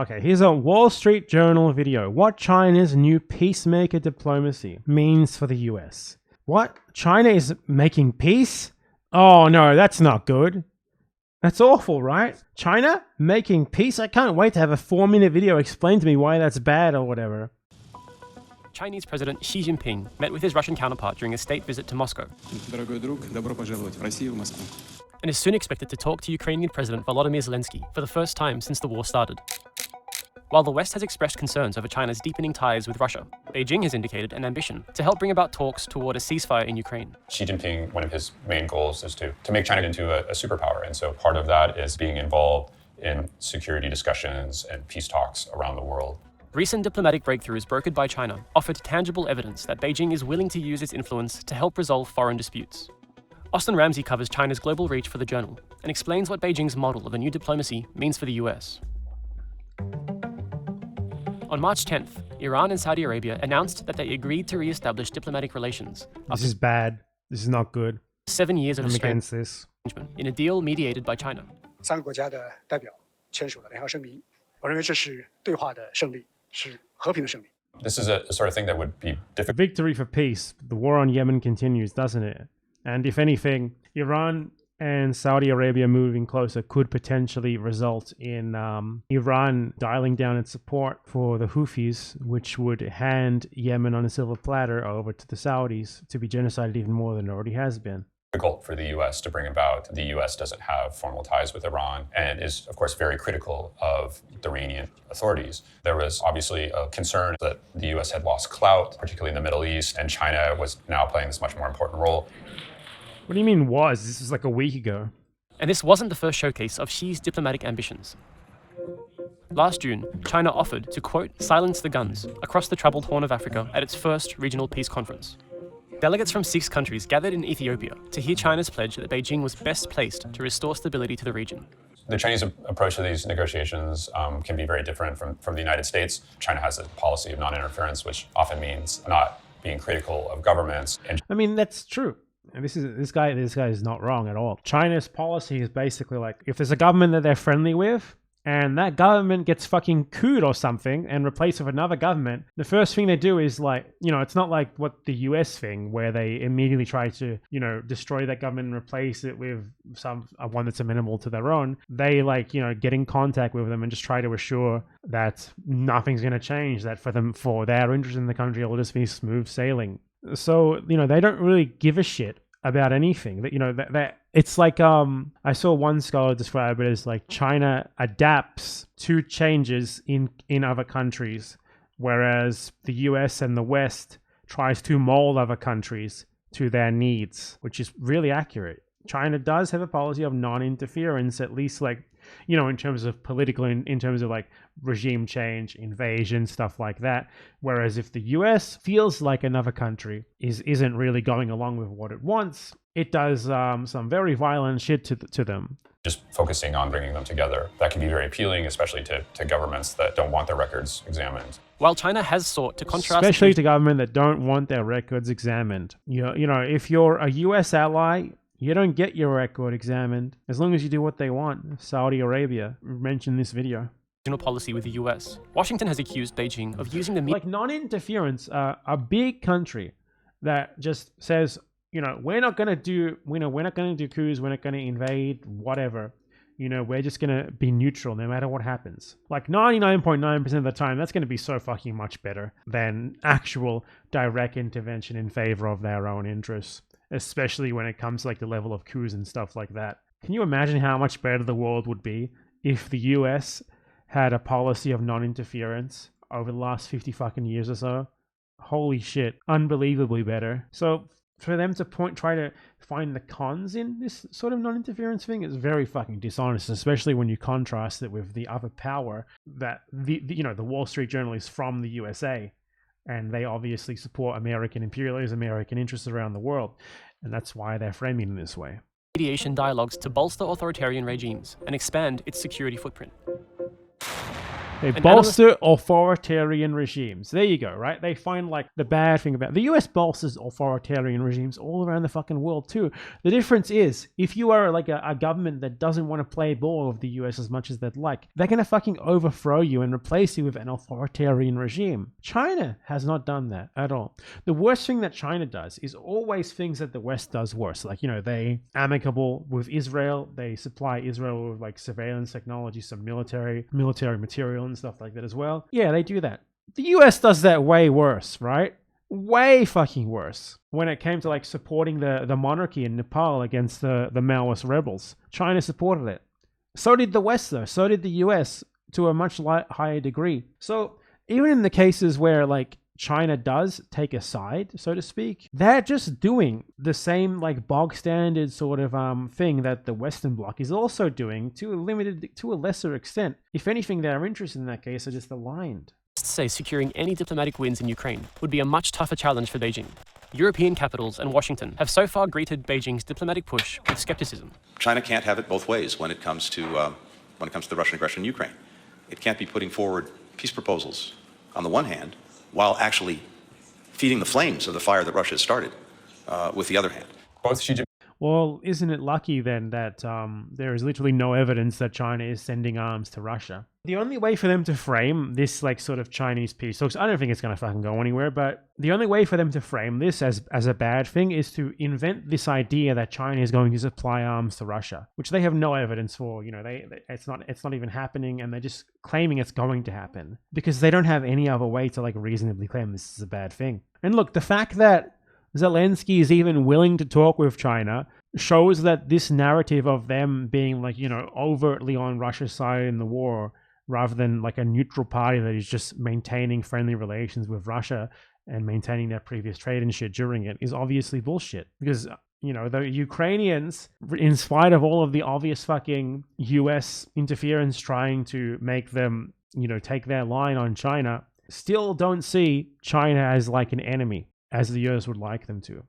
Okay, here's a Wall Street Journal video. What China's new peacemaker diplomacy means for the US. What? China is making peace? Oh no, that's not good. That's awful, right? China making peace? I can't wait to have a 4-minute video explain to me why that's bad or whatever. Chinese President Xi Jinping met with his Russian counterpart during a state visit to Moscow. Дорогой друг, добро пожаловать в Россию, в Москву. And is soon expected to talk to Ukrainian President Volodymyr Zelensky for the first time since the war started. While the West has expressed concerns over China's deepening ties with Russia, Beijing has indicated an ambition to help bring about talks toward a ceasefire in Ukraine. Xi Jinping, one of his main goals is to make China into a superpower. And so part of that is being involved in security discussions and peace talks around the world. Recent diplomatic breakthroughs brokered by China offered tangible evidence that Beijing is willing to use its influence to help resolve foreign disputes. Austin Ramsey covers China's global reach for the Journal and explains what Beijing's model of a new diplomacy means for the US. On March 10th, Iran and Saudi Arabia announced that they agreed to re-establish diplomatic relations. This is bad. This is not good. 7 years of I'm against this. arrangement in a deal mediated by China. 3个国家的代表签署了联合声明，我认为这是对话的胜利，是和平的胜利。 This is a sort of thing that would be A difficult. victory for peace. The war on Yemen continues, doesn't it? And if anything, Iran and Saudi Arabia moving closer could potentially result in Iran dialing down its support for the Houthis, which would hand Yemen on a silver platter over to the Saudis to be genocided even more than it already has been. Difficult for the U.S. to bring about. The U.S. doesn't have formal ties with Iran and is, of course, very critical of the Iranian authorities. There was obviously a concern that the U.S. had lost clout, particularly in the Middle East, and China was now playing this much more important role. What do you mean was? This was like a week ago. And this wasn't the first showcase of Xi's diplomatic ambitions. Last June, China offered to, quote, silence the guns across the troubled Horn of Africa at its first regional peace conference. Delegates from 6 countries gathered in Ethiopia to hear China's pledge that Beijing was best placed to restore stability to the region. The Chinese approach to these negotiations can be very different from the United States. China has a policy of non-interference, which often means not being critical of governments. And I mean, that's true. And this guy is not wrong at all. China's policy is basically like, if there's a government that they're friendly with, and that government gets fucking couped or something and replaced with another government, the first thing they do is like, it's not like what the US thing where they immediately try to, destroy that government and replace it with one that's amenable to their own. They get in contact with them and just try to assure that nothing's going to change, that for their interest in the country, it'll just be smooth sailing. So, they don't really give a shit about anything. That it's like I saw one scholar describe it as like China adapts to changes in other countries, whereas the US and the West tries to mold other countries to their needs, which is really accurate. China does have a policy of non-interference, at least in terms of political, in terms of like regime change, invasion, stuff like that. Whereas if the US feels like another country isn't really going along with what it wants, it does some very violent shit to them. just focusing on bringing them together. That can be very appealing, especially to governments that don't want their records examined. While China has sought to contrast... Especially to government that don't want their records examined. If you're a US ally, you don't get your record examined as long as you do what they want. Saudi Arabia mentioned this video. Policy with the US. Washington has accused Beijing of using the... Like non-interference, a big country that just says, we're not going to do coups, we're not going to invade, whatever. We're just going to be neutral no matter what happens. Like 99.9% of the time, that's going to be so fucking much better than actual direct intervention in favor of their own interests, especially when it comes to like the level of coups and stuff like that. Can you imagine how much better the world would be if the US had a policy of non-interference over the last 50 fucking years or so? Holy shit, unbelievably better. So for them to try to find the cons in this sort of non-interference thing is very fucking dishonest, especially when you contrast it with the other power that the Wall Street Journal is from the USA, and they obviously support American imperialism, American interests around the world, and that's why they're framing in this way. Mediation dialogues to bolster authoritarian regimes and expand its security footprint. They An analyst- bolster authoritarian regimes. There you go, right? They find like the bad thing about the US bolsters authoritarian regimes all around the fucking world too. The difference is if you are like a government that doesn't want to play ball with the US as much as they'd like, they're gonna fucking overthrow you and replace you with an authoritarian regime. China has not done that at all. The worst thing that China does is always things that the West does worse. Like, you know, they amicable with Israel, they supply Israel with like surveillance technology, some military material and stuff like that as well. Yeah, they do that. The US does that way worse, right? Way fucking worse. When it came to like supporting the monarchy in Nepal against the Maoist rebels, China supported it. So did the West though. So did the US to a much higher degree. So even in the cases where like China does take a side, so to speak, they're just doing the same like bog standard sort of thing that the Western Bloc is also doing to a lesser extent. If anything, their interests in that case are just aligned. say securing any diplomatic wins in Ukraine would be a much tougher challenge for Beijing. European capitals and Washington have so far greeted Beijing's diplomatic push with skepticism. China can't have it both ways when it comes to the Russian aggression in Ukraine. It can't be putting forward peace proposals on the one hand, while actually feeding the flames of the fire that Russia has started with the other hand. Both Xi Jinping Well, isn't it lucky then that there is literally no evidence that China is sending arms to Russia? The only way for them to frame this like sort of Chinese peace talks, I don't think it's going to fucking go anywhere, but the only way for them to frame this as a bad thing is to invent this idea that China is going to supply arms to Russia, which they have no evidence for. You know, it's not even happening, and they're just claiming it's going to happen because they don't have any other way to like reasonably claim this is a bad thing. And look, the fact that Zelensky is even willing to talk with China shows that this narrative of them being like, you know, overtly on Russia's side in the war rather than like a neutral party that is just maintaining friendly relations with Russia and maintaining their previous trade and shit during it is obviously bullshit. Because, you know, the Ukrainians, in spite of all of the obvious fucking US interference trying to make them, you know, take their line on China, still don't see China as like an enemy, as the US would like them to.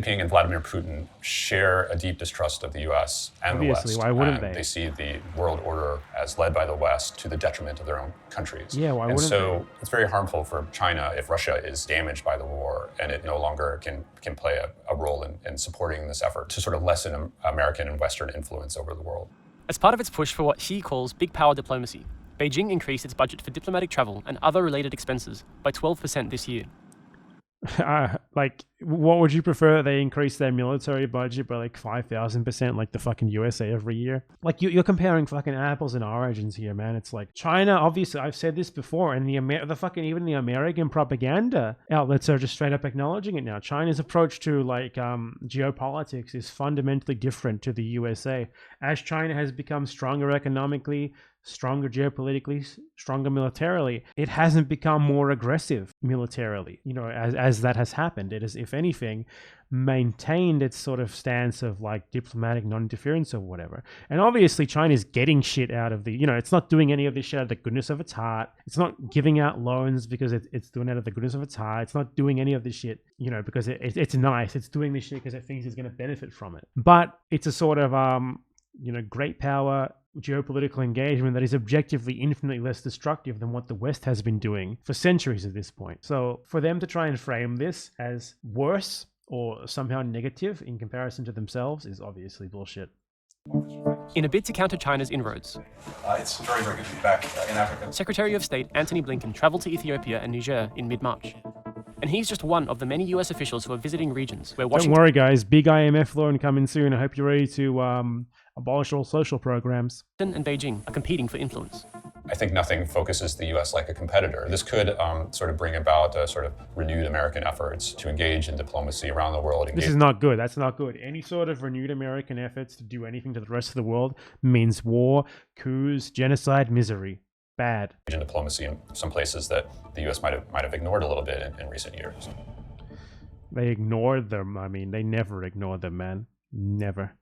Jinping and Vladimir Putin share a deep distrust of the U.S. and Obviously, the West. why wouldn't and they? They see the world order as led by the West to the detriment of their own countries. Yeah, why and wouldn't so it's very harmful for China if Russia is damaged by the war and it no longer can play a role in supporting this effort to sort of lessen American and Western influence over the world. As part of its push for what Xi calls big power diplomacy, Beijing increased its budget for diplomatic travel and other related expenses by 12% this year. Like, what would you prefer? They increase their military budget by like 5,000%, like the fucking USA every year. Like you're comparing fucking apples and oranges here, man. It's like China. Obviously, I've said this before, and the fucking even the American propaganda outlets are just straight up acknowledging it now. China's approach to like geopolitics is fundamentally different to the USA. As China has become stronger economically, stronger geopolitically, stronger militarily, it hasn't become more aggressive militarily. You know, as that has happened, it has, if anything, maintained its sort of stance of like diplomatic non-interference or whatever. And obviously China's getting shit out of the, you know, it's not doing any of this shit out of the goodness of its heart. It's not giving out loans because it's doing it out of the goodness of its heart. It's not doing any of this shit, you know, because it's nice. It's doing this shit because it thinks it's going to benefit from it. But it's a sort of, you know, great power geopolitical engagement that is objectively infinitely less destructive than what the West has been doing for centuries at this point. So for them to try and frame this as worse or somehow negative in comparison to themselves is obviously bullshit. In a bid to counter China's inroads, It's very, very good to be back in Africa. Secretary of State Antony Blinken traveled to Ethiopia and Niger in mid-March. And he's just one of the many US officials who are visiting regions where Washington Don't worry, guys. Big IMF loan coming soon. I hope you're ready to abolish all social programs. and Beijing are competing for influence. I think nothing focuses the U.S. like a competitor. This could sort of bring about sort of renewed American efforts to engage in diplomacy around the world. This is not good. That's not good. Any sort of renewed American efforts to do anything to the rest of the world means war, coups, genocide, misery. Bad. In diplomacy in some places that the U.S. might have ignored a little bit in recent years. They ignored them. I mean, they never ignored them, man. Never.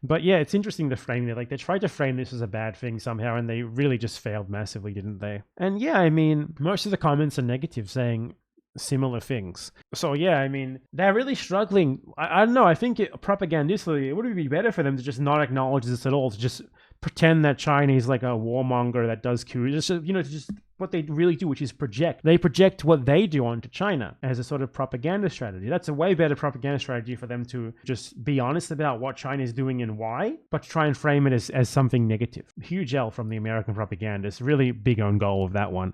But yeah, it's interesting to frame it. Like, they tried to frame this as a bad thing somehow, and they really just failed massively, didn't they? And yeah, I mean, most of the comments are negative, saying similar things. So yeah, I mean, they're really struggling. I don't know. I think propagandistically, it would be better for them to just not acknowledge this at all, to just pretend that China is like a warmonger that does coups. Just what they really do, which is project. They project what they do onto China as a sort of propaganda strategy. That's a way better propaganda strategy for them to just be honest about what China is doing and why, but to try and frame it as something negative. Huge L from the American propagandists. Really big own goal of that one.